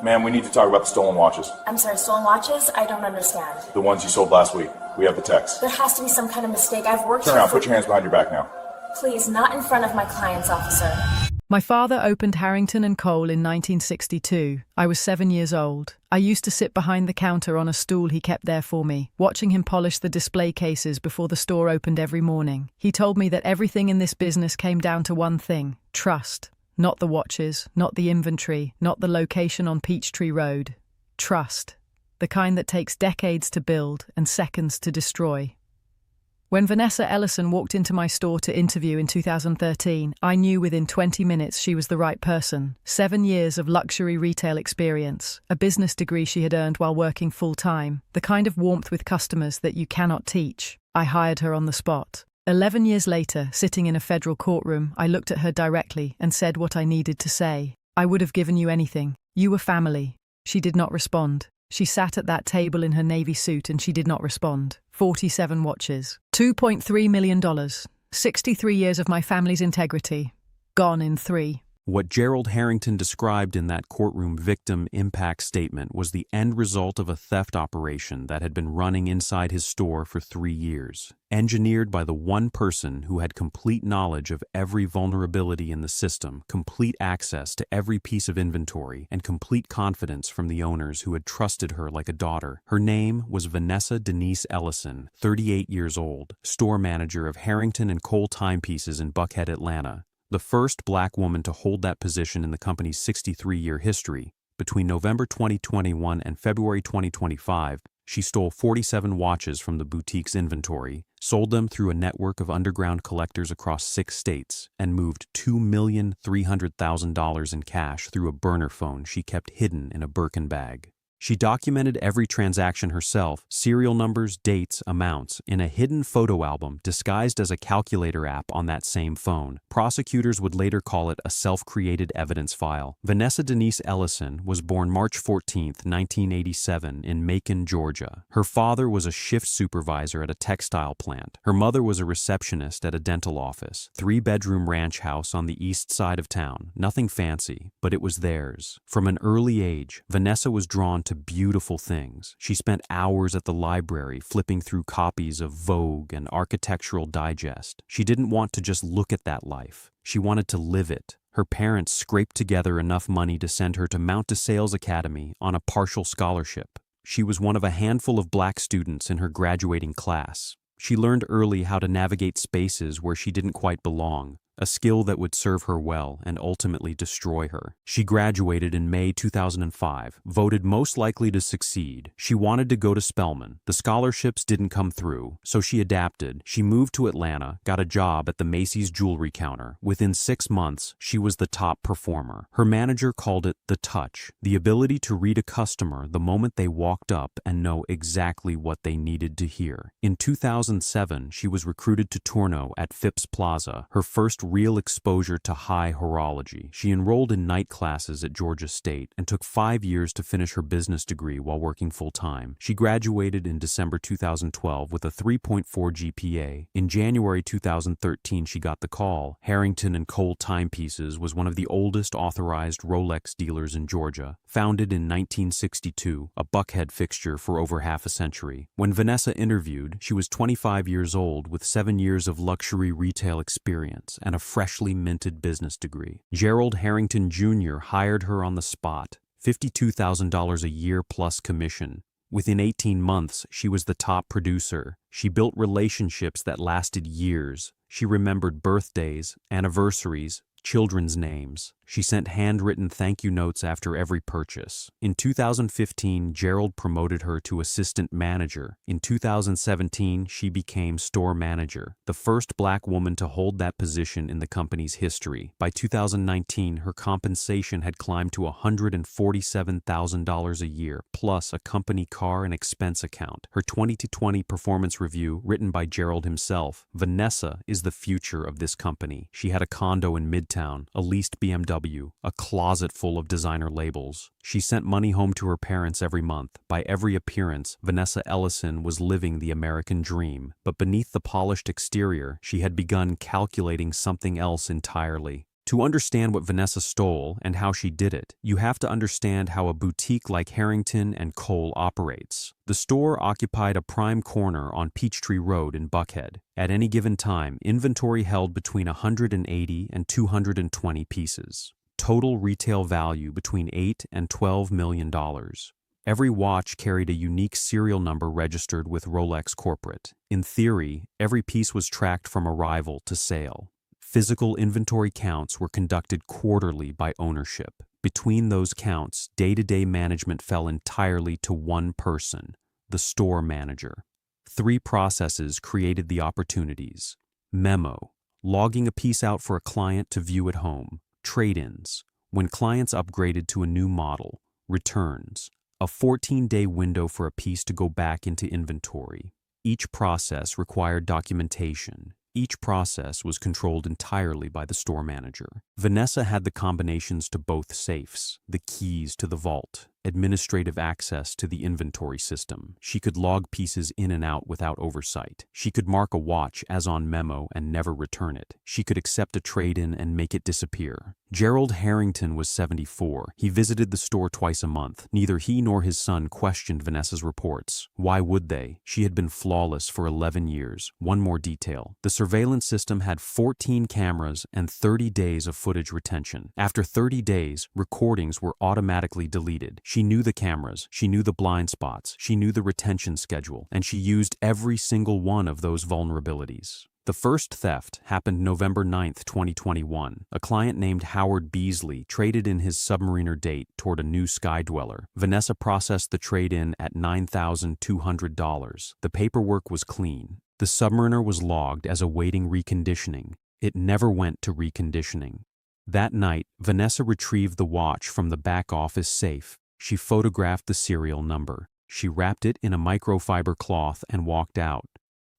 Ma'am, we need to talk about the stolen watches. I'm sorry, stolen watches? I don't understand. The ones you sold last week. We have the text. There has to be some kind of mistake. I've worked Turn here around, for... put your hands behind your back now. Please, not in front of my clients, officer. My father opened Harrington and Cole in 1962. I was 7 years old. I used to sit behind the counter on a stool he kept there for me, watching him polish the display cases before the store opened every morning. He told me that everything in this business came down to one thing: trust. Not the watches, not the inventory, not the location on Peachtree Road. Trust. The kind that takes decades to build and seconds to destroy. When Vanessa Ellison walked into my store to interview in 2013, I knew within 20 minutes she was the right person. 7 years of luxury retail experience, a business degree she had earned while working full-time, the kind of warmth with customers that you cannot teach. I hired her on the spot. 11 years later, sitting in a federal courtroom, I looked at her directly and said what I needed to say. I would have given you anything. You were family. She did not respond. She sat at that table in her navy suit and she did not respond. 47 watches. $2.3 million. 63 years of my family's integrity. Gone in 3. What Gerald Harrington described in that courtroom victim impact statement was the end result of a theft operation that had been running inside his store for 3 years, engineered by the one person who had complete knowledge of every vulnerability in the system, complete access to every piece of inventory, and complete confidence from the owners who had trusted her like a daughter. Her name was Vanessa Denise Ellison, 38 years old, store manager of Harrington and Cole Timepieces in Buckhead, Atlanta. The first black woman to hold that position in the company's 63-year history. Between November 2021 and February 2025, she stole 47 watches from the boutique's inventory, sold them through a network of underground collectors across 6 states, and moved $2,300,000 in cash through a burner phone she kept hidden in a Birkin bag. She documented every transaction herself, serial numbers, dates, amounts, in a hidden photo album disguised as a calculator app on that same phone. Prosecutors would later call it a self-created evidence file. Vanessa Denise Ellison was born March 14, 1987, in Macon, Georgia. Her father was a shift supervisor at a textile plant. Her mother was a receptionist at a dental office. 3-bedroom ranch house on the east side of town. Nothing fancy, but it was theirs. From an early age, Vanessa was drawn to beautiful things. She spent hours at the library flipping through copies of Vogue and Architectural Digest. She didn't want to just look at that life. She wanted to live it. Her parents scraped together enough money to send her to Mount DeSales Academy on a partial scholarship. She was one of a handful of black students in her graduating class. She learned early how to navigate spaces where she didn't quite belong, a skill that would serve her well and ultimately destroy her. She graduated in May 2005, voted most likely to succeed. She wanted to go to Spelman. The scholarships didn't come through, so she adapted. She moved to Atlanta, got a job at the Macy's jewelry counter. Within 6 months, she was the top performer. Her manager called it the touch, the ability to read a customer the moment they walked up and know exactly what they needed to hear. In 2007, she was recruited to Tourneau at Phipps Plaza, her first real exposure to high horology. She enrolled in night classes at Georgia State and took 5 years to finish her business degree while working full-time. She graduated in December 2012 with a 3.4 GPA. In January 2013, she got the call. Harrington and Cole Timepieces was one of the oldest authorized Rolex dealers in Georgia, founded in 1962, a Buckhead fixture for over half a century. When Vanessa interviewed, she was 25 years old with 7 years of luxury retail experience and a freshly minted business degree. Gerald Harrington Jr. hired her on the spot, $52,000 a year plus commission. Within 18 months, she was the top producer. She built relationships that lasted years. She remembered birthdays, anniversaries, children's names. She sent handwritten thank you notes after every purchase. In 2015, Gerald promoted her to assistant manager. In 2017, she became store manager, the first black woman to hold that position in the company's history. By 2019, her compensation had climbed to $147,000 a year, plus a company car and expense account. Her 2020 performance review, written by Gerald himself, Vanessa is the future of this company. She had a condo in Midtown, a leased BMW, a closet full of designer labels. She sent money home to her parents every month. By every appearance, Vanessa Ellison was living the American dream. But beneath the polished exterior, she had begun calculating something else entirely. To understand what Vanessa stole and how she did it, you have to understand how a boutique like Harrington and Cole operates. The store occupied a prime corner on Peachtree Road in Buckhead. At any given time, inventory held between 180 and 220 pieces. Total retail value between $8 and $12 million. Every watch carried a unique serial number registered with Rolex Corporate. In theory, every piece was tracked from arrival to sale. Physical inventory counts were conducted quarterly by ownership. Between those counts, day-to-day management fell entirely to one person, the store manager. 3 processes created the opportunities. Memo, logging a piece out for a client to view at home. Trade-ins, when clients upgraded to a new model. Returns, a 14-day window for a piece to go back into inventory. Each process required documentation. Each process was controlled entirely by the store manager. Vanessa had the combinations to both safes, the keys to the vault, administrative access to the inventory system. She could log pieces in and out without oversight. She could mark a watch as on memo and never return it. She could accept a trade-in and make it disappear. Gerald Harrington was 74. He visited the store twice a month. Neither he nor his son questioned Vanessa's reports. Why would they? She had been flawless for 11 years. One more detail. The surveillance system had 14 cameras and 30 days of footage retention. After 30 days, recordings were automatically deleted. She knew the cameras, she knew the blind spots, she knew the retention schedule, and she used every single one of those vulnerabilities. The first theft happened November 9, 2021. A client named Howard Beasley traded in his Submariner date toward a new Sky Dweller. Vanessa processed the trade-in at $9,200. The paperwork was clean. The Submariner was logged as awaiting reconditioning. It never went to reconditioning. That night, Vanessa retrieved the watch from the back office safe. She photographed the serial number. She wrapped it in a microfiber cloth and walked out.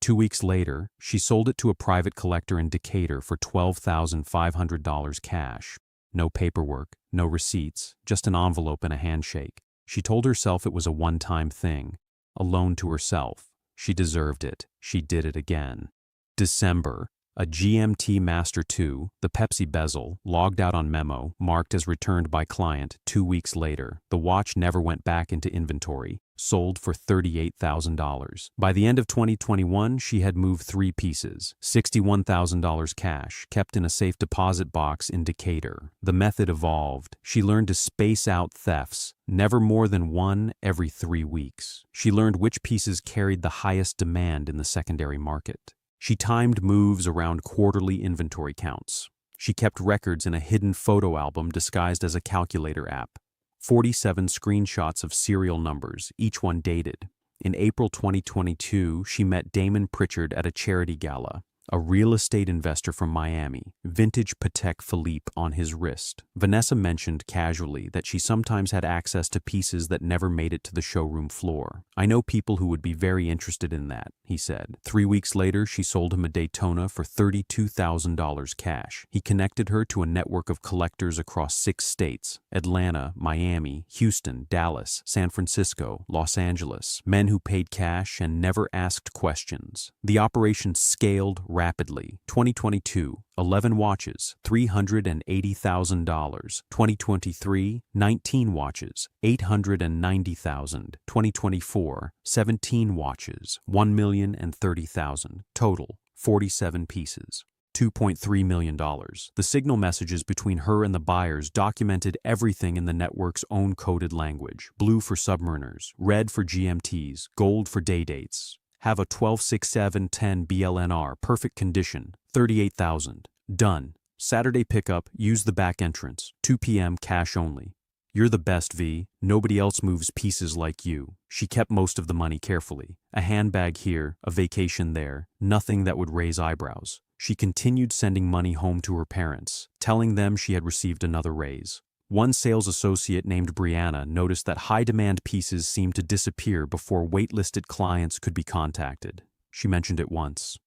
2 weeks later, she sold it to a private collector in Decatur for $12,500 cash. No paperwork, no receipts, just an envelope and a handshake. She told herself it was a one-time thing, a loan to herself. She deserved it. She did it again. December. A GMT Master 2, the Pepsi bezel, logged out on memo, marked as returned by client 2 weeks later. The watch never went back into inventory, sold for $38,000. By the end of 2021, she had moved 3 pieces, $61,000 cash, kept in a safe deposit box in Decatur. The method evolved. She learned to space out thefts, never more than 1 every 3 weeks. She learned which pieces carried the highest demand in the secondary market. She timed moves around quarterly inventory counts. She kept records in a hidden photo album disguised as a calculator app. 47 screenshots of serial numbers, each one dated. In April 2022, she met Damon Pritchard at a charity gala, a real estate investor from Miami, vintage Patek Philippe on his wrist. Vanessa mentioned casually that she sometimes had access to pieces that never made it to the showroom floor. "I know people who would be very interested in that," he said. 3 weeks later, she sold him a Daytona for $32,000 cash. He connected her to a network of collectors across 6 states: Atlanta, Miami, Houston, Dallas, San Francisco, Los Angeles. Men who paid cash and never asked questions. The operation scaled rapidly. 2022, 11 watches, $380,000. 2023, 19 watches, $890,000. 2024, 17 watches, $1,030,000. Total, 47 pieces. $2.3 million. The signal messages between her and the buyers documented everything in the network's own coded language. Blue for Submariners, red for GMTs, gold for day dates. Have a 126710 BLNR, perfect condition, $38,000. Done. Saturday pickup, use the back entrance, 2 p.m. cash only. You're the best, V. Nobody else moves pieces like you. She kept most of the money carefully. A handbag here, a vacation there, nothing that would raise eyebrows. She continued sending money home to her parents, telling them she had received another raise. One sales associate named Brianna noticed that high-demand pieces seemed to disappear before waitlisted clients could be contacted. She mentioned it once.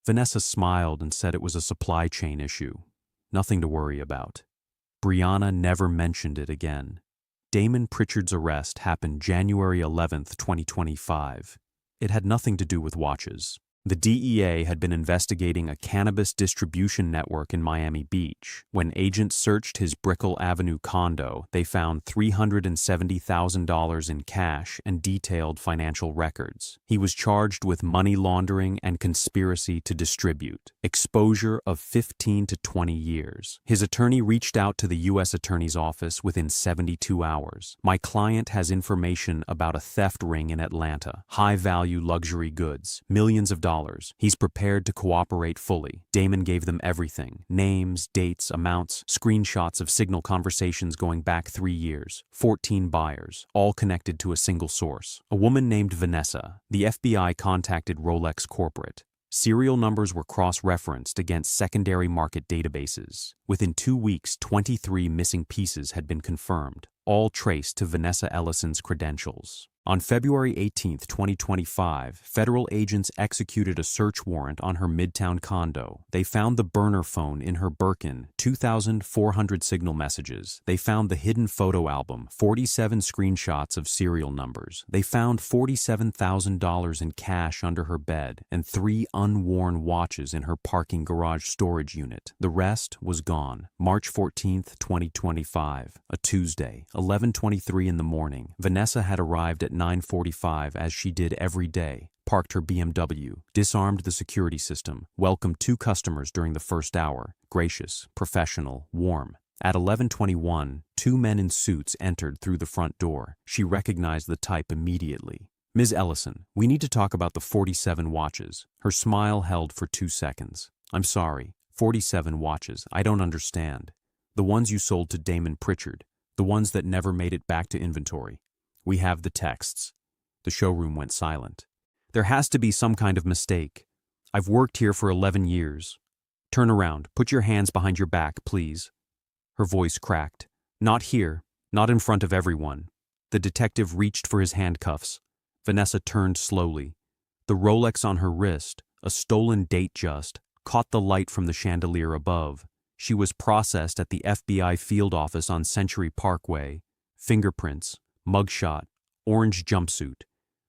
Vanessa smiled and said it was a supply chain issue. Nothing to worry about. Brianna never mentioned it again. Damon Pritchard's arrest happened January 11, 2025. It had nothing to do with watches. The DEA had been investigating a cannabis distribution network in Miami Beach. When agents searched his Brickell Avenue condo, they found $370,000 in cash and detailed financial records. He was charged with money laundering and conspiracy to distribute. Exposure of 15 to 20 years. His attorney reached out to the U.S. Attorney's Office within 72 hours. My client has information about a theft ring in Atlanta. High-value luxury goods. Millions of dollars. He's prepared to cooperate fully. Damon gave them everything. Names, dates, amounts, screenshots of Signal conversations going back 3 years. 14 buyers, all connected to a single source. A woman named Vanessa. The FBI contacted Rolex Corporate. Serial numbers were cross-referenced against secondary market databases. Within 2 weeks, 23 missing pieces had been confirmed, all traced to Vanessa Ellison's credentials. On February 18, 2025, federal agents executed a search warrant on her Midtown condo. They found the burner phone in her Birkin, 2,400 Signal messages. They found the hidden photo album, 47 screenshots of serial numbers. They found $47,000 in cash under her bed and 3 unworn watches in her parking garage storage unit. The rest was gone. March 14, 2025, a Tuesday, 11:23 in the morning. Vanessa had arrived at 9:45 as she did every day, parked her BMW, disarmed the security system, welcomed 2 customers during the first hour, gracious, professional, warm. At 11:21, 2 men in suits entered through the front door. She recognized the type immediately. Ms. Ellison, we need to talk about the 47 watches. Her smile held for 2 seconds. I'm sorry, 47 watches, I don't understand. The ones you sold to Damon Pritchard, the ones that never made it back to inventory. We have the texts. The showroom went silent. There has to be some kind of mistake. I've worked here for 11 years. Turn around. Put your hands behind your back, please. Her voice cracked. Not here. Not in front of everyone. The detective reached for his handcuffs. Vanessa turned slowly. The Rolex on her wrist, a stolen date just, caught the light from the chandelier above. She was processed at the FBI field office on Century Parkway. Fingerprints. Mugshot, orange jumpsuit.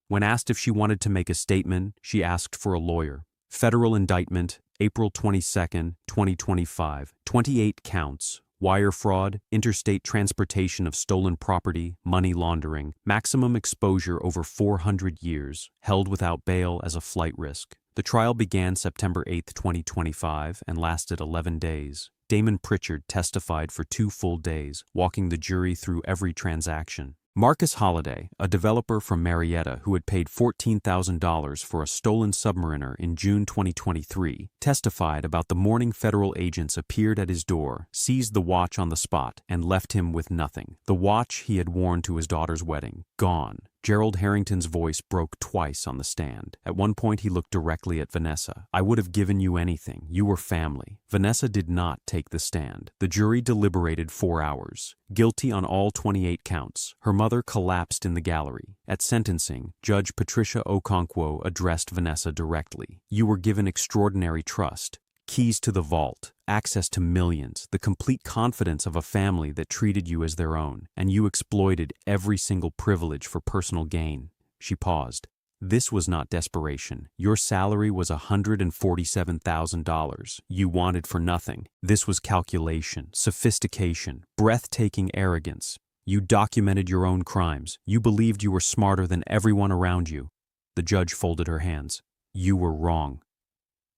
When asked if she wanted to make a statement, she asked for a lawyer. Federal indictment, April 22, 2025. 28 counts. Wire fraud, interstate transportation of stolen property, money laundering, maximum exposure over 400 years, held without bail as a flight risk. The trial began September 8, 2025, and lasted 11 days. Damon Pritchard testified for 2 full days, walking the jury through every transaction. Marcus Holliday, a developer from Marietta who had paid $14,000 for a stolen submariner in June 2023, testified about the morning federal agents appeared at his door, seized the watch on the spot, and left him with nothing. The watch he had worn to his daughter's wedding, gone. Gerald Harrington's voice broke twice on the stand. At one point he looked directly at Vanessa. I would have given you anything. You were family. Vanessa did not take the stand. The jury deliberated 4 hours. Guilty on all 28 counts. Her mother collapsed in the gallery. At sentencing, Judge Patricia Okonkwo addressed Vanessa directly. You were given extraordinary trust. Keys to the vault, access to millions, the complete confidence of a family that treated you as their own, and you exploited every single privilege for personal gain. She paused. This was not desperation. Your salary was $147,000. You wanted for nothing. This was calculation, sophistication, breathtaking arrogance. You documented your own crimes. You believed you were smarter than everyone around you. The judge folded her hands. You were wrong.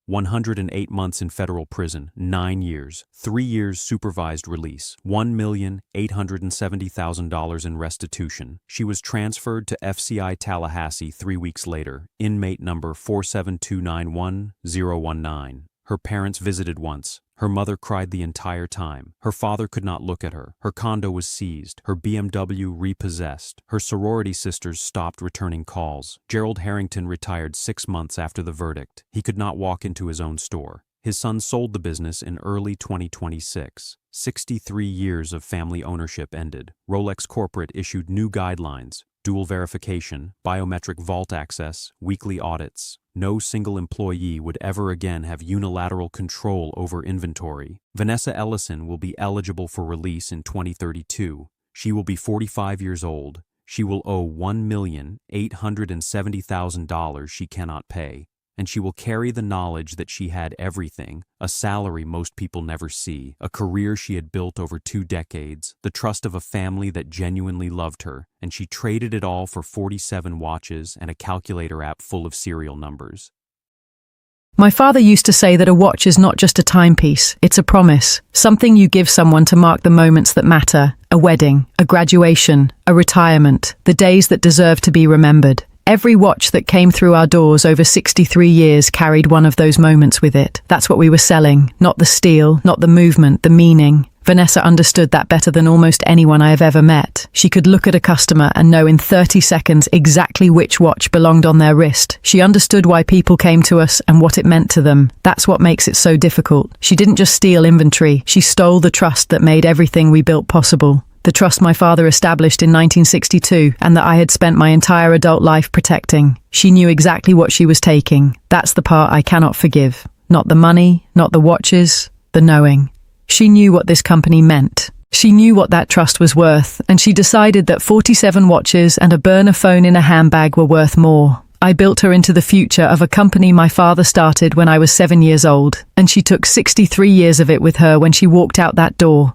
108 months in federal prison, 9 years, 3 years supervised release, $1,870,000 in restitution. She was transferred to FCI Tallahassee 3 weeks later, inmate number 47291-019. Her parents visited once. Her mother cried the entire time. Her father could not look at her. Her condo was seized. Her BMW repossessed. Her sorority sisters stopped returning calls. Gerald Harrington retired 6 months after the verdict. He could not walk into his own store. His son sold the business in early 2026. 63 years of family ownership ended. Rolex Corporate issued new guidelines: dual verification, biometric vault access, weekly audits. No single employee would ever again have unilateral control over inventory. Vanessa Ellison will be eligible for release in 2032. She will be 45 years old. She will owe $1,870,000 she cannot pay. and she will carry the knowledge that she had everything, a salary most people never see, a career she had built over 2 decades, the trust of a family that genuinely loved her, and she traded it all for 47 watches and a calculator app full of serial numbers. My father used to say that a watch is not just a timepiece, it's a promise, something you give someone to mark the moments that matter, a wedding, a graduation, a retirement, the days that deserve to be remembered. Every watch that came through our doors over 63 years carried one of those moments with it. That's what we were selling, not the steel, not the movement, the meaning. Vanessa understood that better than almost anyone I have ever met. She could look at a customer and know in 30 seconds exactly which watch belonged on their wrist. She understood why people came to us and what it meant to them. That's what makes it so difficult. She didn't just steal inventory, she stole the trust that made everything we built possible. The trust my father established in 1962 and that I had spent my entire adult life protecting. She knew exactly what she was taking. That's the part I cannot forgive. Not the money, not the watches, the knowing. She knew what this company meant. She knew what that trust was worth, and she decided that 47 watches and a burner phone in a handbag were worth more. I built her into the future of a company my father started when I was 7 years old, and she took 63 years of it with her when she walked out that door.